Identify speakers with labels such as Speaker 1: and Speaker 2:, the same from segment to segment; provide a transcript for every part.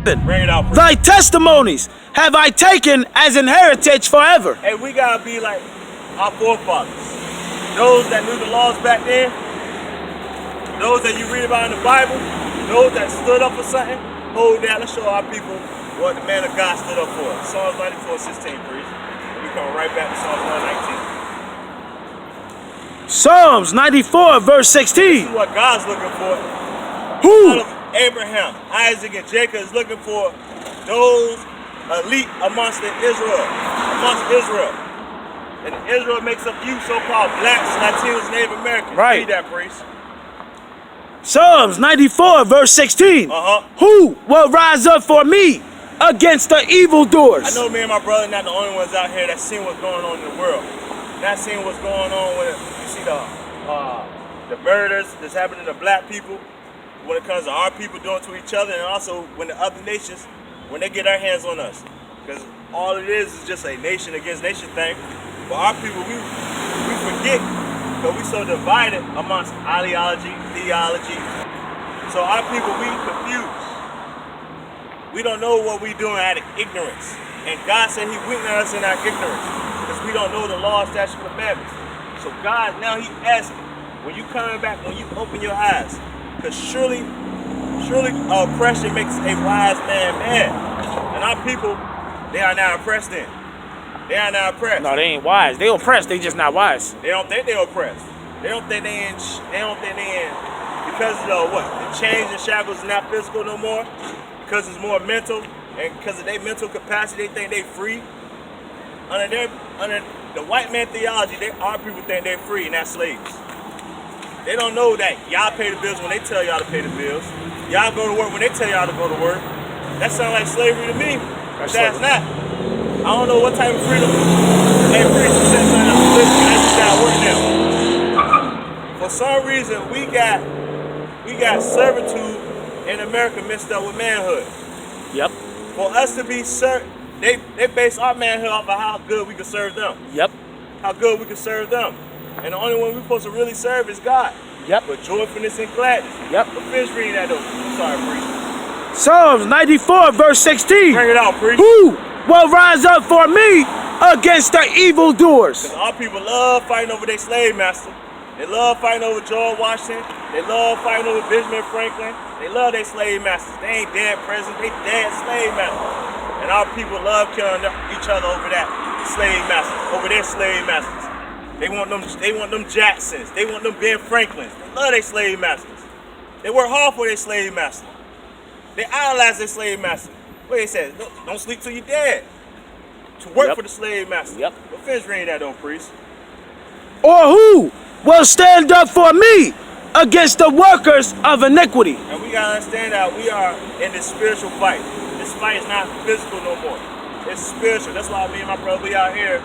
Speaker 1: Bring it out, priest.
Speaker 2: Thy testimonies have I taken as an heritage forever.
Speaker 1: Hey, we gotta be like our forefathers. Those that knew the laws back then, those that you read about in the Bible, those that stood up for something, hold that. Let's show our people what the man of God stood up for. Psalms 94:16, priest. And we come right back to Psalms 119.
Speaker 2: Psalms 94, verse 16.
Speaker 1: This is what God's looking for.
Speaker 2: Who?
Speaker 1: Out of Abraham, Isaac, and Jacob is looking for those elite amongst Israel. And Israel makes up you so-called blacks, Latinos, Native Americans.
Speaker 2: Right.
Speaker 1: Read that, priest.
Speaker 2: Psalms 94, verse 16. Who will rise up for me against the evildoers?
Speaker 1: I know me and my brother not the only ones out here that seen what's going on in the world. Not seeing what's going on when you see the murders that's happening to black people, when it comes to our people doing to each other, and also when the other nations, when they get their hands on us. Because all it is just a nation against nation thing. But our people, we forget, because we so divided amongst ideology, theology. So our people, we confused. We don't know what we doing out of ignorance. And God said he weakened us in our ignorance, because we don't know the law, statutes, and commandments. So God, now he asking, when you coming back, when you open your eyes, because surely oppression makes a wise man mad. And our people, they are now oppressed then. They are now oppressed.
Speaker 2: No, they ain't wise. They oppressed, they just not wise.
Speaker 1: They don't think they're oppressed. They don't think they in, because of the what? The chains and shackles is not physical no more. Because it's more mental, and because of their mental capacity, they think they free. Under the white man theology, our people think they're free and not slaves. They don't know that y'all pay the bills when they tell y'all to pay the bills. Y'all go to work when they tell y'all to go to work. That sounds like slavery to me. That's not. I don't know what type of freedom. Hey, priest, you said something else. Listen, I just got work now. For some reason, we got servitude in America mixed up with manhood.
Speaker 2: Yep.
Speaker 1: For us to be they base our manhood off of how good we can serve them.
Speaker 2: Yep.
Speaker 1: How good we can serve them. And the only one we're supposed to really serve is God.
Speaker 2: Yep.
Speaker 1: With joyfulness and gladness.
Speaker 2: Yep.
Speaker 1: But finish reading that though. I'm sorry, priest.
Speaker 2: Psalms 94, verse 16.
Speaker 1: Bring it out, priest.
Speaker 2: Who will rise up for me against the evildoers?
Speaker 1: Because our people love fighting over their slave master. They love fighting over George Washington. They love fighting over Benjamin Franklin. They love their slave masters. They ain't dead presidents, they dead slave masters. And our people love killing each other over that slave masters, over their slave masters. They want them Jacksons. They want them Ben Franklins. They love their slave masters. They work hard for their slave master. They idolize their slave master. What they said, don't sleep till you're dead. To work for the slave master.
Speaker 2: Yep.
Speaker 1: But finish reading that though, priest.
Speaker 2: Or who will stand up for me against the workers of iniquity?
Speaker 1: And we gotta understand that we are in this spiritual fight. This fight is not physical no more. It's spiritual. That's why me and my brother, we out here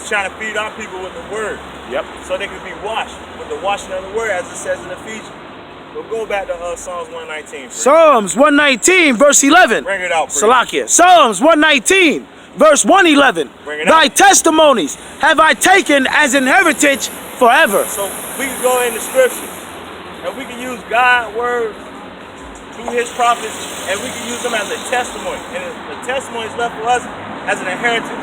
Speaker 1: trying to feed our people with the word.
Speaker 2: Yep.
Speaker 1: So they can be washed with the washing of the word, as it says in Ephesians. We'll go back to Psalms 119. Please.
Speaker 2: Psalms 119, verse 11.
Speaker 1: Bring it out, priest.
Speaker 2: Salakia. Psalms 119, verse 111.
Speaker 1: Bring it
Speaker 2: Thy
Speaker 1: out.
Speaker 2: testimonies have I taken as an heritage forever.
Speaker 1: So we can go in the scriptures, and we can use God's word through his prophets, and we can use them as a testimony. And the testimony is left for us as an inheritance.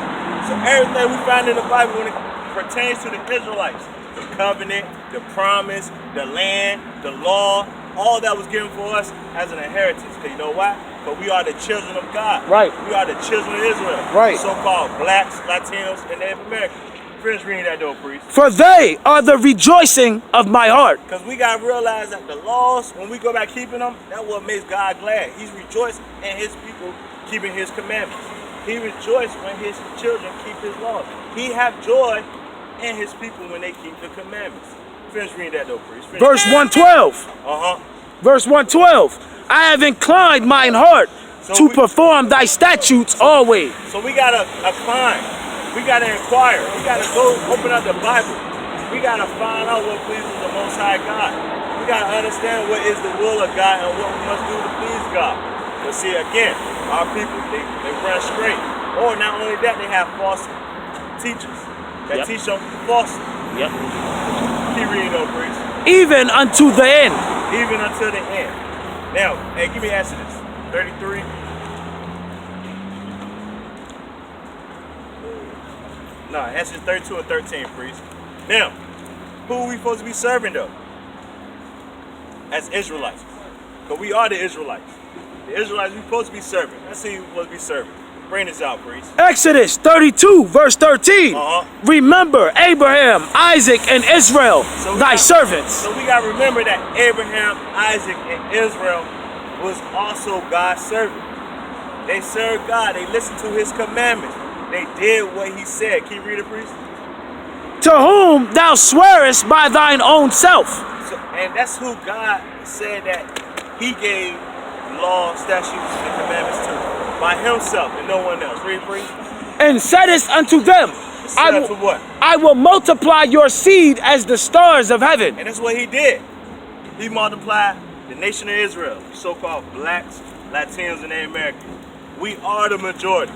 Speaker 1: So everything we find in the Bible when it pertains to the Israelites, the covenant, the promise, the land, the law, all that was given for us as an inheritance. Because you know why? Because we are the children of God.
Speaker 2: Right.
Speaker 1: We are the children of Israel.
Speaker 2: Right.
Speaker 1: So-called blacks, Latinos, and Native Americans. Finish reading that though, priest.
Speaker 2: For they are the rejoicing of my heart.
Speaker 1: Because we got to realize that the laws, when we go back keeping them, that's what makes God glad. He's rejoicing in his people keeping his commandments. He rejoiced when his children keep his laws. He have joy in his people when they keep the commandments. Finish reading that though, priest. Finish.
Speaker 2: Verse 112. Verse 112. I have inclined mine heart to perform thy statutes always.
Speaker 1: So we got to climb. We got to inquire. We got to go open up the Bible. We got to find out what pleases the Most High God. We got to understand what is the will of God and what we must do to please God. But see, again, our people, they run straight. Or not only that, they have false teachers that teach them falsely.
Speaker 2: Yep.
Speaker 1: Keep reading though, priest.
Speaker 2: Even unto the end.
Speaker 1: Even until the end. Now, hey, give me Exodus 33. No, Exodus 32 and 13, priest. Now, who are we supposed to be serving though? As Israelites. Because we are the Israelites. The Israelites we're supposed to be serving. Let's see who we're supposed to be serving. Bring this out, priest.
Speaker 2: Exodus 32, verse 13. Remember Abraham, Isaac, and Israel, thy servants.
Speaker 1: So we got to remember that Abraham, Isaac, and Israel was also God's servant. They served God. They listened to his commandments. They did what he said. Can you read it, priest?
Speaker 2: To whom thou swearest by thine own self.
Speaker 1: So, and that's who God said that he gave law, statutes, and commandments to. By himself and no one else. Read, priest.
Speaker 2: And saidest unto them, I will multiply your seed as the stars of heaven.
Speaker 1: And that's what he did. He multiplied the nation of Israel, so-called blacks, Latinos, and Americans. We are the majority.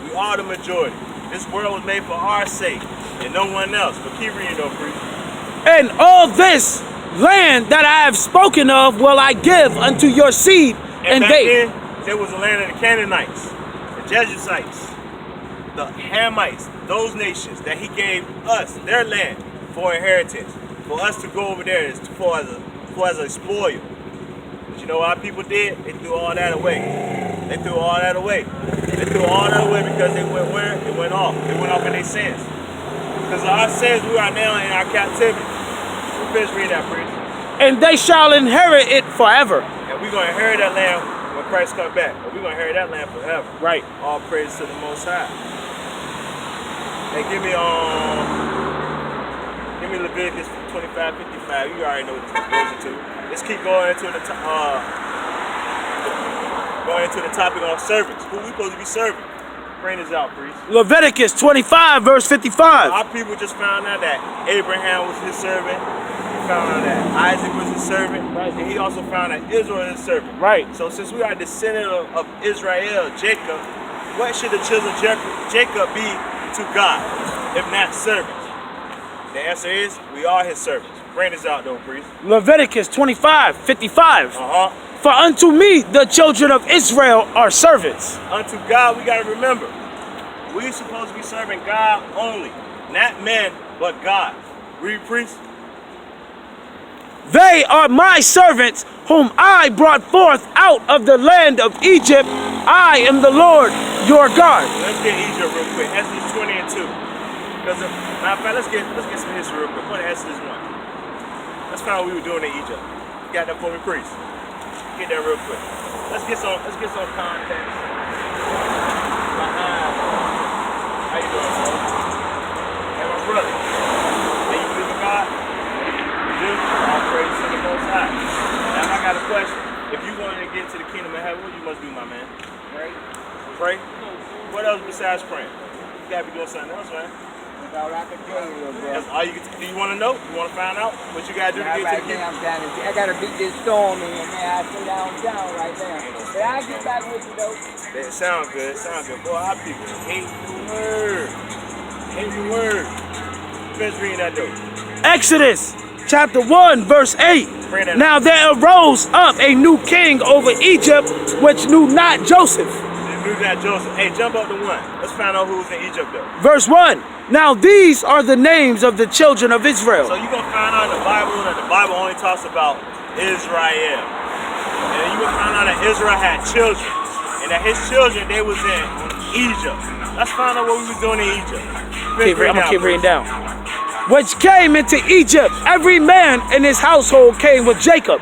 Speaker 1: We are the majority. This world was made for our sake and no one else. But keep reading though, priest.
Speaker 2: And all this land that I have spoken of will I give unto your seed, and they.
Speaker 1: There was the land of the Canaanites, the Jebusites, the Hamites, those nations that he gave us, their land, for inheritance, for us to go over there for as a spoil. But you know what our people did? They threw all that away. They threw all that away. They threw all that away because they went where? They went off. They went off in their sins. Because of our sins, we are now in our captivity. We finish reading that, priest.
Speaker 2: And they shall inherit it forever.
Speaker 1: And we're going to inherit that land when Christ comes back. But we're going to inherit that land forever.
Speaker 2: Right.
Speaker 1: All praise to the Most High. Hey, give me Leviticus 25:55. You already know what those are to. Let's keep going into the topic on servants. Who we supposed to be serving? Bring this out, priest.
Speaker 2: Leviticus 25, verse 55.
Speaker 1: Our people just found out that Abraham was his servant. He found out that Isaac was his servant. Right. And he also found that Israel was his servant. Right. So since we are descendant of Israel, Jacob, what should the children of Jacob be to God, if not servants? The answer is, we are his servants. Bring this out though, priest.
Speaker 2: Leviticus 25:55. For unto me the children of Israel are servants.
Speaker 1: Unto God, we got to remember, we're supposed to be serving God only, not men, but God. Read, priest.
Speaker 2: They are my servants, whom I brought forth out of the land of Egypt. I am the Lord your God.
Speaker 1: Let's get Egypt real quick. Exodus 20 and 2. Because, matter of fact, let's get some history real quick. Go to Exodus 1. Let's find out what we were doing in Egypt. You got that for me, priest? Get that real quick. Let's get some context behind. How you doing, bro? Hey, my brother. Hey, you believe in God? You do? All praise to the Most High. Now, I got a question. If you wanted to get into the kingdom of heaven, what you must do, my man? Pray. Pray? What else besides praying? You gotta be doing something else, man.
Speaker 3: That's all I can tell you, bro.
Speaker 1: That's all you can. Do you want to know? You want to find out what you gotta do to get to the kingdom?
Speaker 3: I gotta beat this storm in, man. I stay down right now. But I'll get back with you, though.
Speaker 1: It sound good. It sound good. Boy, our people hate the word. Hate the word. Finish reading that though.
Speaker 2: Exodus chapter 1, verse 8. Now there arose up a new king over Egypt, which knew not Joseph.
Speaker 1: Knew not Joseph. Hey, jump up to 1. Let's find out who's in Egypt though.
Speaker 2: Verse 1. Now these are the names of the children of Israel.
Speaker 1: So you're going to find out in the Bible that the Bible only talks about Israel. And then you're going to find out that Israel had children. And that his children, they was in Egypt. Let's find out what we was doing in Egypt.
Speaker 2: I'm going to keep reading down. Which came into Egypt, every man in his household came with Jacob.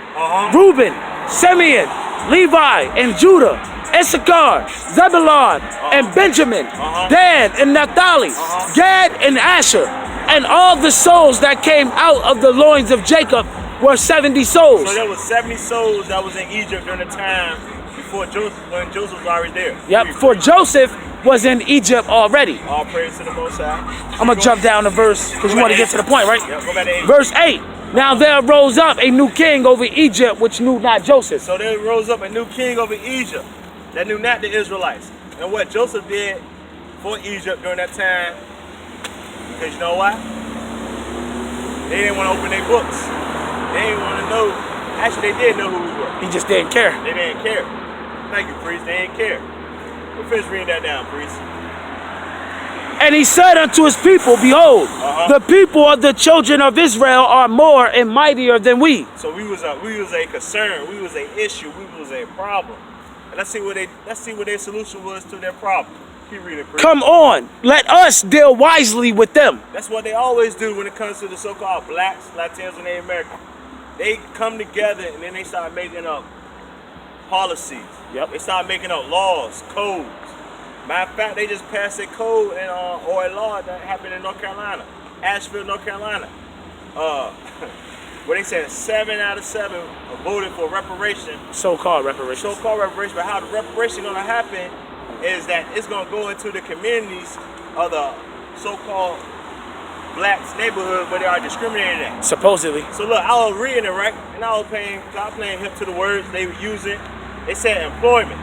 Speaker 2: Reuben, Simeon, Levi, and Judah. Issachar, Zebulun, and Benjamin, Dan and Naphtali, Gad and Asher, and all the souls that came out of the loins of Jacob were 70 souls.
Speaker 1: So there was 70 souls that was in Egypt during the time before Joseph, when Joseph was already there.
Speaker 2: Yep, before Joseph was in Egypt already.
Speaker 1: All praise to the Most High.
Speaker 2: I'm going to jump down to verse, because you want to get to the point, right?
Speaker 1: Yeah, go back to 8.
Speaker 2: Verse 8. Now there rose up a new king over Egypt, which knew not Joseph.
Speaker 1: So there rose up a new king over Egypt that knew not the Israelites. And what Joseph did for Egypt during that time, because you know why? They didn't want to open their books. They didn't want to know. Actually, they did know who we were.
Speaker 2: He just didn't care.
Speaker 1: They didn't care. Thank you, priest. They didn't care. We'll finish reading that down, priest.
Speaker 2: And he said unto his people, behold, the people of the children of Israel are more and mightier than we.
Speaker 1: So we was a concern, we was a issue, we was a problem. And let's see what their solution was to their problem. Keep reading, priest.
Speaker 2: Come on, let us deal wisely with them.
Speaker 1: That's what they always do when it comes to the so-called blacks, Latinos, and Native Americans. They come together and then they start making up policies.
Speaker 2: Yep.
Speaker 1: They start making up laws, codes. Matter of fact, they just passed a code or a law that happened in North Carolina, Asheville, North Carolina. Where they said 7 out of 7 voted for reparation.
Speaker 2: So-called reparations.
Speaker 1: So-called reparation, but how the reparation gonna happen is that it's gonna go into the communities of the so-called blacks neighborhood where they are discriminated at.
Speaker 2: Supposedly.
Speaker 1: So look, I was reading it, right? And I was playing hip to the words they were using. They said employment.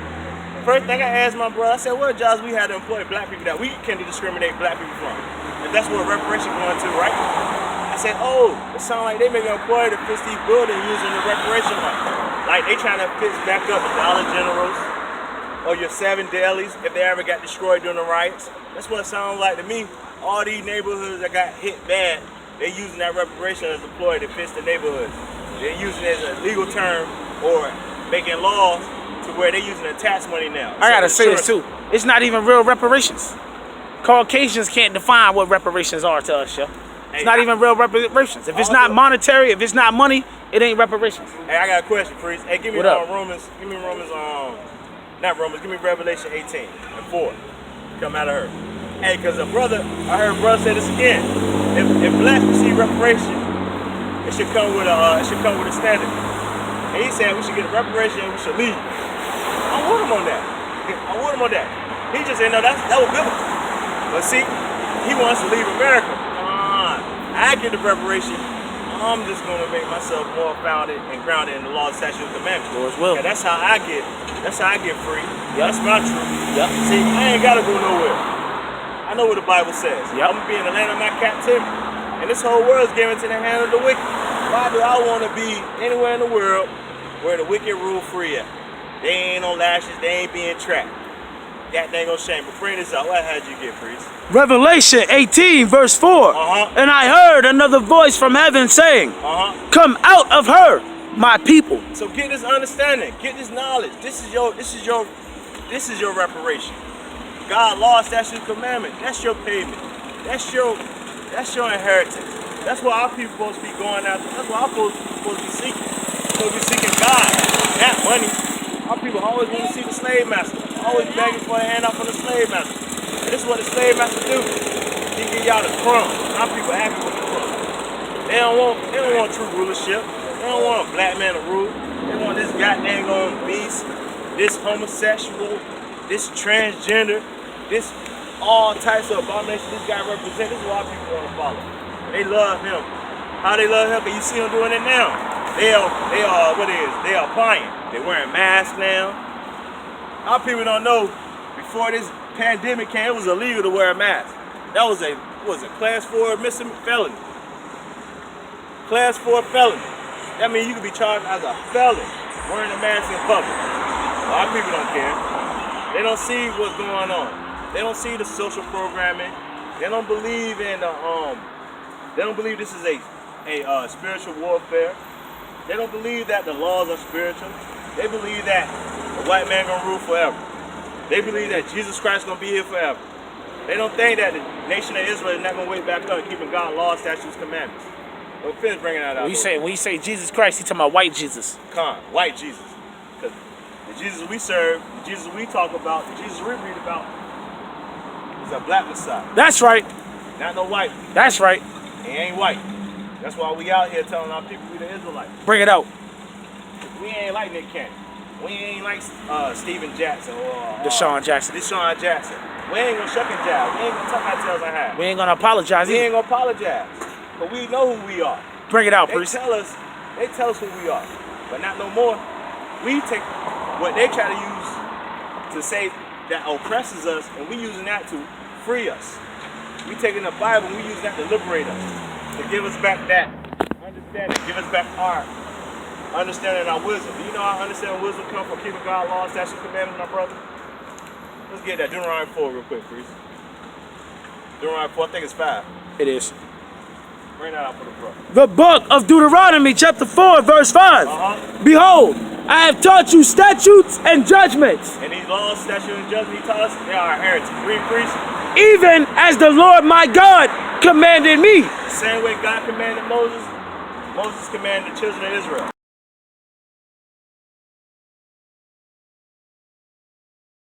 Speaker 1: First thing I asked my brother, I said, what jobs we had to employ black people that we can discriminate black people from? And that's what reparation going to, right? I said, oh, it sounds like they make an employer to fix these buildings using the reparation money. Like they trying to fix back up the Dollar Generals or your 7 delis if they ever got destroyed during the riots. That's what it sounds like to me. All these neighborhoods that got hit bad, they using that reparation as employer to fix the neighborhoods. They're using it as a legal term or making laws to where they're using the tax money now.
Speaker 2: I gotta say this too. It's not even real reparations. Caucasians can't define what reparations are to us, yo. It's not even real reparations. If it's not monetary, if it's not money, it ain't reparations.
Speaker 1: Hey, I got a question, priest. Hey, give me Romans. Give me Revelation 18 and 4. Come out of her. Hey, cause I heard brother say this again. If blacks receive reparation, it should come with a standard. And he said we should get a reparation and we should leave. I want him on that. He just said, no, that was biblical. But see, he wants to leave America. I get the reparation. I'm just going to make myself more founded and grounded in the law, statutes, and commandments.
Speaker 2: Lord's will.
Speaker 1: Yeah, that's how I get free.
Speaker 2: Yep.
Speaker 1: That's my truth.
Speaker 2: Yep.
Speaker 1: See, I ain't got to go nowhere. I know what the Bible says.
Speaker 2: Yep.
Speaker 1: I'm going to be in the land of my captivity. And this whole world is given to the hand of the wicked. Why do I want to be anywhere in the world where the wicked rule free at? They ain't on lashes. They ain't being trapped. That ain't gonna shame. But bring this out. What had you get, priest?
Speaker 2: Revelation 18 verse 4. And I heard another voice from heaven saying, come out of her, my people.
Speaker 1: So get this understanding. Get this knowledge. This is your reparation. God, law, statute, commandment. That's your payment. That's your inheritance. That's what our people supposed to be going after. That's what our people supposed to be seeking. Supposed to be seeking God, not money. Our people always want to see the slave master. Always begging for a hand out from the slave master. And this is what the slave master do. He give y'all the crumbs. Our people happy with the crumbs. They don't want true rulership. They don't want a black man to rule. They want this goddamn beast, this homosexual, this transgender, this all types of abominations this guy represents. This is what our people want to follow. They love him. How they love him? Because you see them doing it now. They are applying. They wearing masks now. Our people don't know, before this pandemic came, it was illegal to wear a mask. That was a class 4 misdemeanor felony. Class 4 felony. That means you could be charged as a felon wearing a mask in public. Well, our people don't care. They don't see what's going on. They don't see the social programming. They don't believe in they don't believe this is a spiritual warfare. They don't believe that the laws are spiritual. They believe that the white man gonna rule forever. They believe that Jesus Christ gonna be here forever. They don't think that the nation of Israel is not gonna wake back up keeping God's laws, statutes, commandments. We'll finish bringing that out.
Speaker 2: When you say Jesus Christ, you talking about white Jesus.
Speaker 1: White Jesus. Because the Jesus we serve, the Jesus we talk about, the Jesus we read about is a black Messiah.
Speaker 2: That's right.
Speaker 1: Not no white.
Speaker 2: That's right.
Speaker 1: He ain't white. That's why we out here telling our people we the Israelites.
Speaker 2: Bring it out.
Speaker 1: We ain't like Nick Cannon. We ain't like Steven Jackson or
Speaker 2: Deshaun Jackson.
Speaker 1: We ain't gonna shuck and jive. We ain't gonna tuck our tails and hide.
Speaker 2: We ain't gonna apologize
Speaker 1: We
Speaker 2: either.
Speaker 1: ain't gonna apologize. But we know who we are.
Speaker 2: Bring it out,
Speaker 1: They
Speaker 2: priest.
Speaker 1: tell us who we are. But not no more. We take what they try to use to say that oppresses us, and we using that to free us. We taking the Bible and we using that to liberate us. To give us back that understanding, give us back our understanding and our wisdom. Do you know our understanding and wisdom come from keeping God's laws, statutes, commandments, my brother? Let's get that Deuteronomy 4 real quick, priest. Deuteronomy 4, I think it's 5.
Speaker 2: It is.
Speaker 1: Bring that out for the bro.
Speaker 2: The book of Deuteronomy, chapter 4, verse 5. Behold, I have taught you statutes and judgments.
Speaker 1: And these laws, statutes, and judgments he taught us, they are our heritage. Read, priest.
Speaker 2: Even as the Lord my God commanded me.
Speaker 1: The same way God commanded Moses, Moses commanded the children of Israel.